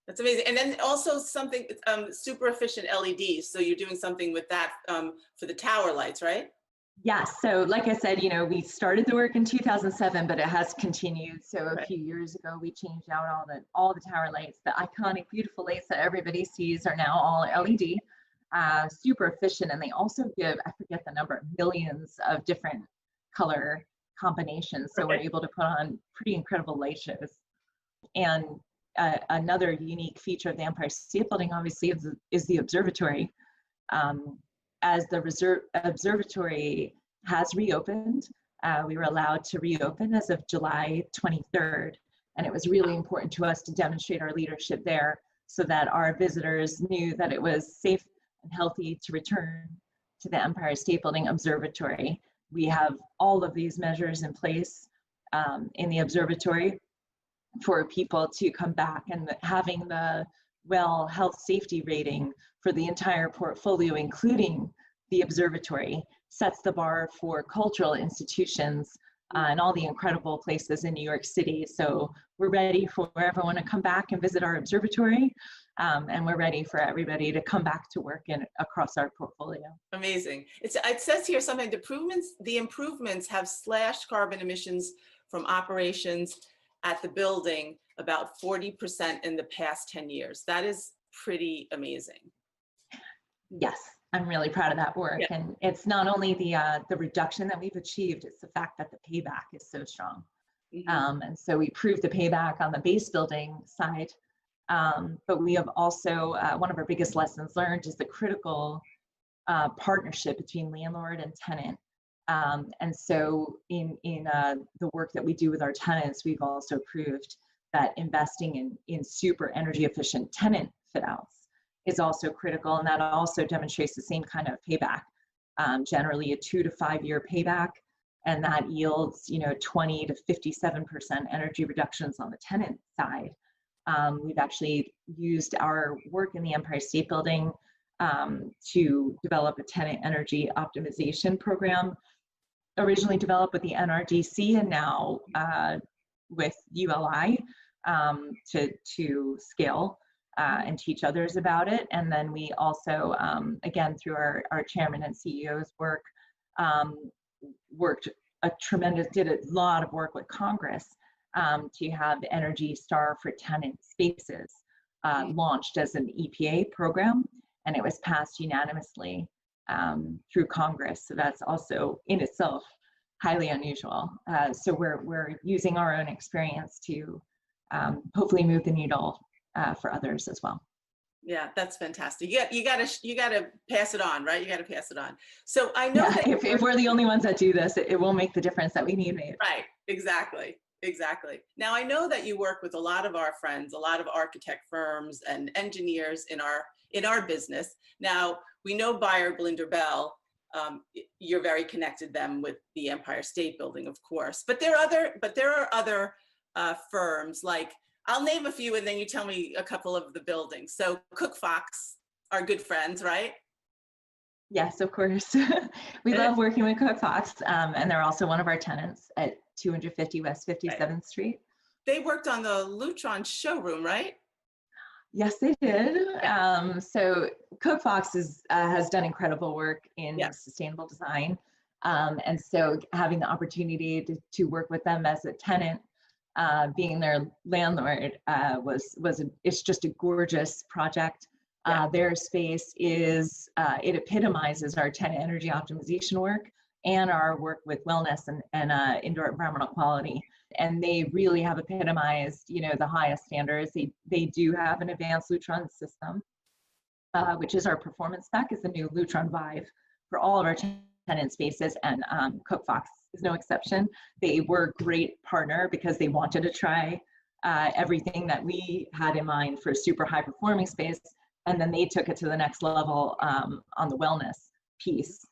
S1: That's amazing. And then also something super efficient LEDs. So you're doing something with that for the tower lights, right?
S3: Yes. So like I said, we started the work in 2007, but it has continued. So a few years ago, we changed out all the tower lights. The iconic, beautiful lights that everybody sees are now all LED, super efficient. And they also give, I forget the number, millions of different color combination. So
S1: Okay.
S3: we're able to put on pretty incredible light shows. And another unique feature of the Empire State Building, obviously, is the observatory. As the observatory has reopened, we were allowed to reopen as of July 23rd. And it was really important to us to demonstrate our leadership there so that our visitors knew that it was safe and healthy to return to the Empire State Building Observatory. We have all of these measures in place in the observatory for people to come back, and having the WELL health safety rating for the entire portfolio, including the observatory, sets the bar for cultural institutions and all the incredible places in New York City. So we're ready for everyone to come back and visit our observatory, and we're ready for everybody to come back to work across our portfolio.
S1: Amazing. It says here something, the improvements have slashed carbon emissions from operations at the building about 40% in the past 10 years. That is pretty amazing.
S3: Yes, I'm really proud of that work. Yeah. And it's not only the reduction that we've achieved, it's the fact that the payback is so strong. Mm-hmm. And so we proved the payback on the base building side, but we have also, one of our biggest lessons learned is the critical partnership between landlord and tenant. And so in the work that we do with our tenants, we've also proved that investing in super energy efficient tenant fit outs is also critical. And that also demonstrates the same kind of payback, generally a 2 to 5 year payback. And that yields, 20 to 57% energy reductions on the tenant side. We've actually used our work in the Empire State Building to develop a tenant energy optimization program, originally developed with the NRDC and now with ULI to scale and teach others about it. And then we also, again, through our chairman and CEO's work, did a lot of work with Congress to have the Energy Star for Tenant Spaces launched as an EPA program, and it was passed unanimously through Congress. So that's also in itself highly unusual. So we're using our own experience to hopefully move the needle for others as well.
S1: Yeah, that's fantastic. You gotta pass it on, right? You gotta pass it on. So I know that
S3: if we're the only ones that do this, it won't make the difference that we need made.
S1: Right, exactly. Now I know that you work with a lot of our friends, a lot of architect firms and engineers in our business. Now we know Buyer Blinder Bell. You're very connected them with the Empire State Building, of course. But there are other firms, like I'll name a few and then you tell me a couple of the buildings. So Cook Fox are good friends, right?
S3: Yes, of course. We love working with Cook Fox, and they're also one of our tenants at 250 West 57th right. Street.
S1: They worked on the Lutron showroom, right?
S3: Yes, they did. So Cook Fox has done incredible work in sustainable design. And so having the opportunity to work with them as a tenant, being their landlord, it's just a gorgeous project. Their space is, it epitomizes our tenant energy optimization work and our work with wellness and indoor environmental quality. And they really have epitomized, the highest standards. They do have an advanced Lutron system, which is our performance spec, is the new Lutron Vive for all of our tenant spaces, and Cook Fox is no exception. They were a great partner because they wanted to try everything that we had in mind for a super high performing space. And then they took it to the next level on the wellness piece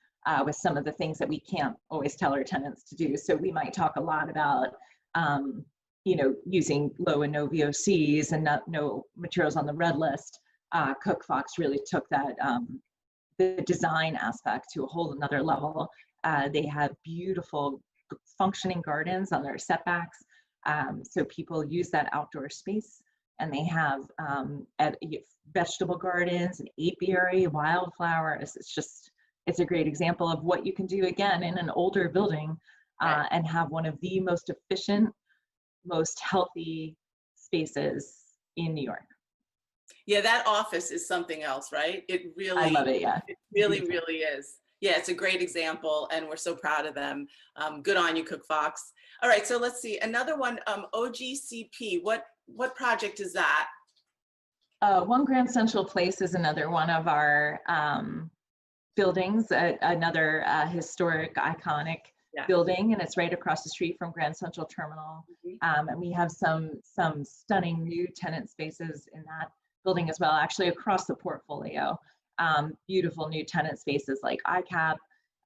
S3: with some of the things that we can't always tell our tenants to do. So we might talk a lot about, using low and no VOCs and no materials on the red list. Cook Fox really took that, the design aspect to a whole another level. They have beautiful functioning gardens on their setbacks. So people use that outdoor space. And they have vegetable gardens and apiary, wildflowers. It's a great example of what you can do, again, in an older building and have one of the most efficient, most healthy spaces in New York.
S1: Yeah, that office is something else, right? It really,
S3: I love it, yeah.
S1: It really, really is. Yeah, it's a great example, and we're so proud of them. Good on you, Cook Fox. All right, so let's see another one. OGCP. What project is that?
S3: One Grand Central Place is another one of our buildings, another historic, iconic building, and it's right across the street from Grand Central Terminal. And we have some stunning new tenant spaces in that building as well, actually across the portfolio. Beautiful new tenant spaces like ICAP,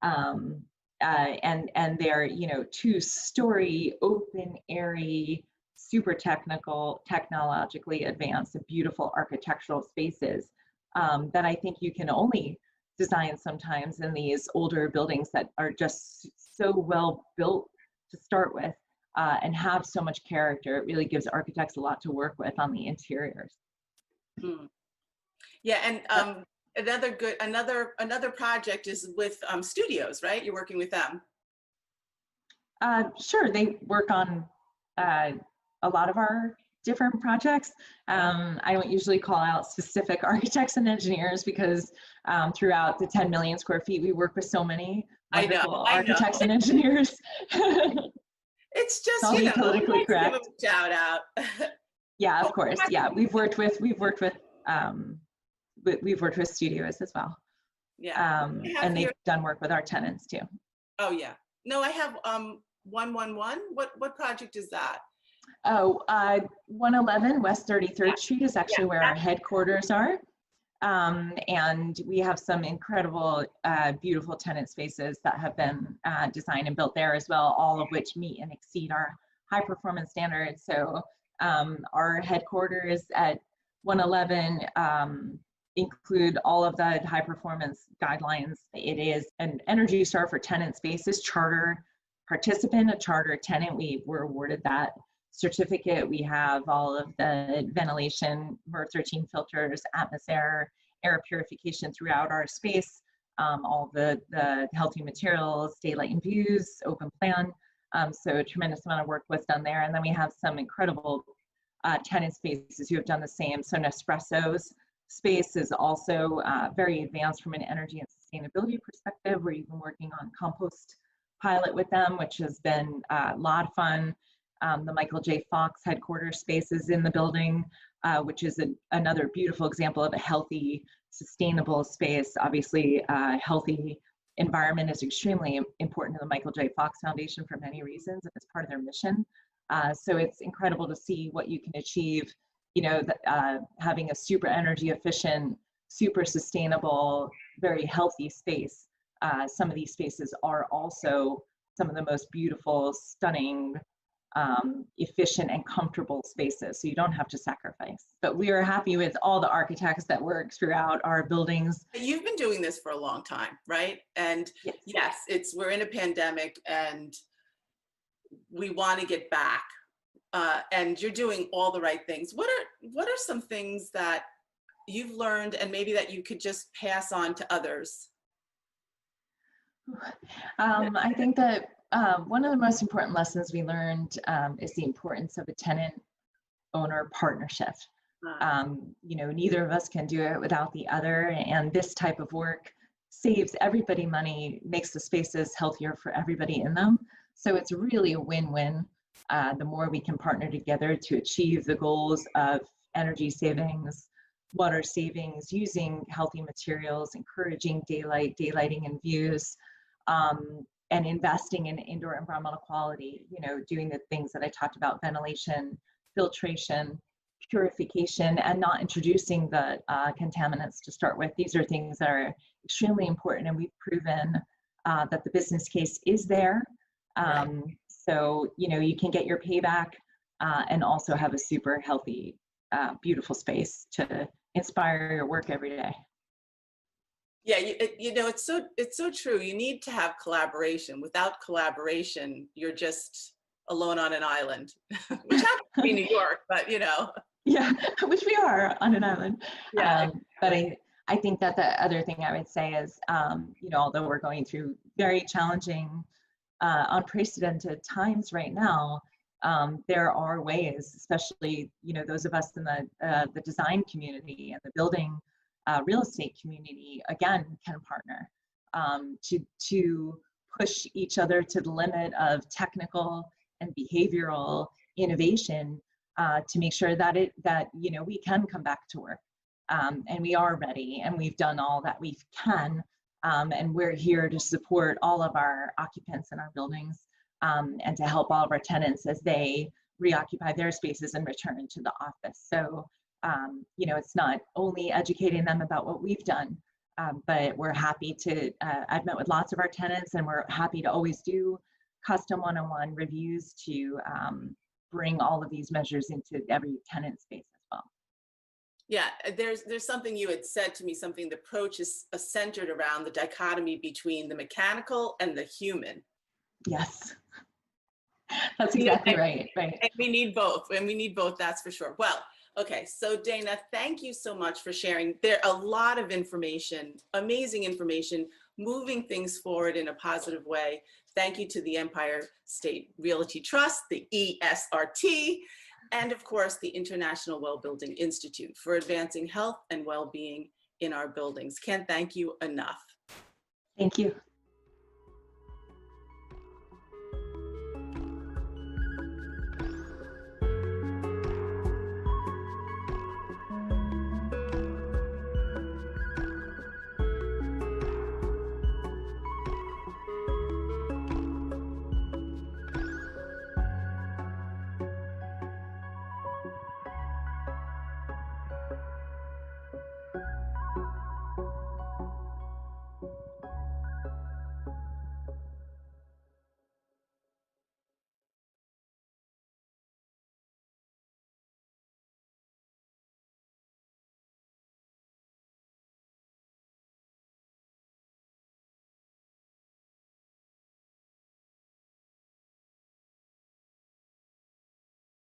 S3: and they're, you know, 2-story, open, airy, super technologically advanced, beautiful architectural spaces that I think you can only design sometimes in these older buildings that are just so well built to start with and have so much character. It really gives architects a lot to work with on the interiors.
S1: Yeah, and another project is with studios, right? You're working with them.
S3: Sure, they work on a lot of our different projects. I don't usually call out specific architects and engineers because throughout the 10 million square feet, we work with so many wonderful architects and engineers.
S1: It's just,
S3: I'll be politically correct.
S1: Give them a shout out.
S3: Yeah, of course. Yeah, we've worked with studios as well.
S1: Yeah.
S3: And they've done work with our tenants too.
S1: Oh yeah. No, I have 111. What project is that?
S3: Oh, 111 West 33rd Street is actually where our headquarters are. And we have some incredible, beautiful tenant spaces that have been designed and built there as well, all of which meet and exceed our high performance standards. So our headquarters at 111 include all of the high performance guidelines. It is an Energy Star for tenant spaces, charter participant, a charter tenant. We were awarded that certificate. We have all of the ventilation, MERV 13 filters, atmosphere, air purification throughout our space, all the healthy materials, daylight and views, open plan. So a tremendous amount of work was done there. And then we have some incredible tenant spaces who have done the same. So Nespresso's space is also very advanced from an energy and sustainability perspective. We're even working on compost pilot with them, which has been a lot of fun. The Michael J. Fox headquarters space is in the building, which is another beautiful example of a healthy, sustainable space. Obviously, healthy environment is extremely important to the Michael J. Fox Foundation for many reasons, and it's part of their mission. So it's incredible to see what you can achieve, you know, having a super energy efficient, super sustainable, very healthy space. Some of these spaces are also some of the most beautiful, stunning, efficient and comfortable spaces, so you don't have to sacrifice. But we are happy with all the architects that work throughout our buildings.
S1: You've been doing this for a long time, right? And yes, we're in a pandemic and we want to get back, and you're doing all the right things. What are some things that you've learned and maybe that you could just pass on to others?
S3: I think that one of the most important lessons we learned is the importance of a tenant-owner partnership. You know, neither of us can do it without the other, and this type of work saves everybody money, makes the spaces healthier for everybody in them. So it's really a win-win. The more we can partner together to achieve the goals of energy savings, water savings, using healthy materials, encouraging daylighting and views, and investing in indoor environmental quality, you know, doing the things that I talked about, ventilation, filtration, purification, and not introducing the contaminants to start with. These are things that are extremely important, and we've proven that the business case is there. So, you know, you can get your payback and also have a super healthy, beautiful space to inspire your work every day.
S1: Yeah, you know, it's so true. You need to have collaboration. Without collaboration, you're just alone on an island, which happens to be New York, but you know.
S3: Yeah, which we are on an island. Yeah. But I think that the other thing I would say is, you know, although we're going through very challenging, unprecedented times right now, there are ways, especially, you know, those of us in the design community and the building real estate community, again, can partner. to push each other to the limit of technical and behavioral innovation to make sure that we can come back to work, and we are ready, and we've done all that we can, and we're here to support all of our occupants in our buildings, and to help all of our tenants as they reoccupy their spaces and return to the office. So it's not only educating them about what we've done, but we're happy to, I've met with lots of our tenants, and we're happy to always do custom one-on-one reviews to bring all of these measures into every tenant space as well.
S1: Yeah, there's something you had said to me, the approach is centered around the dichotomy between the mechanical and the human.
S3: Yes, that's exactly right.
S1: And we need both, that's for sure. Well, okay, so Dana, thank you so much for sharing. There are a lot of information, amazing information, moving things forward in a positive way. Thank you to the Empire State Realty Trust, the ESRT, and of course, the International Well Building Institute for advancing health and well-being in our buildings. Can't thank you enough.
S3: Thank you.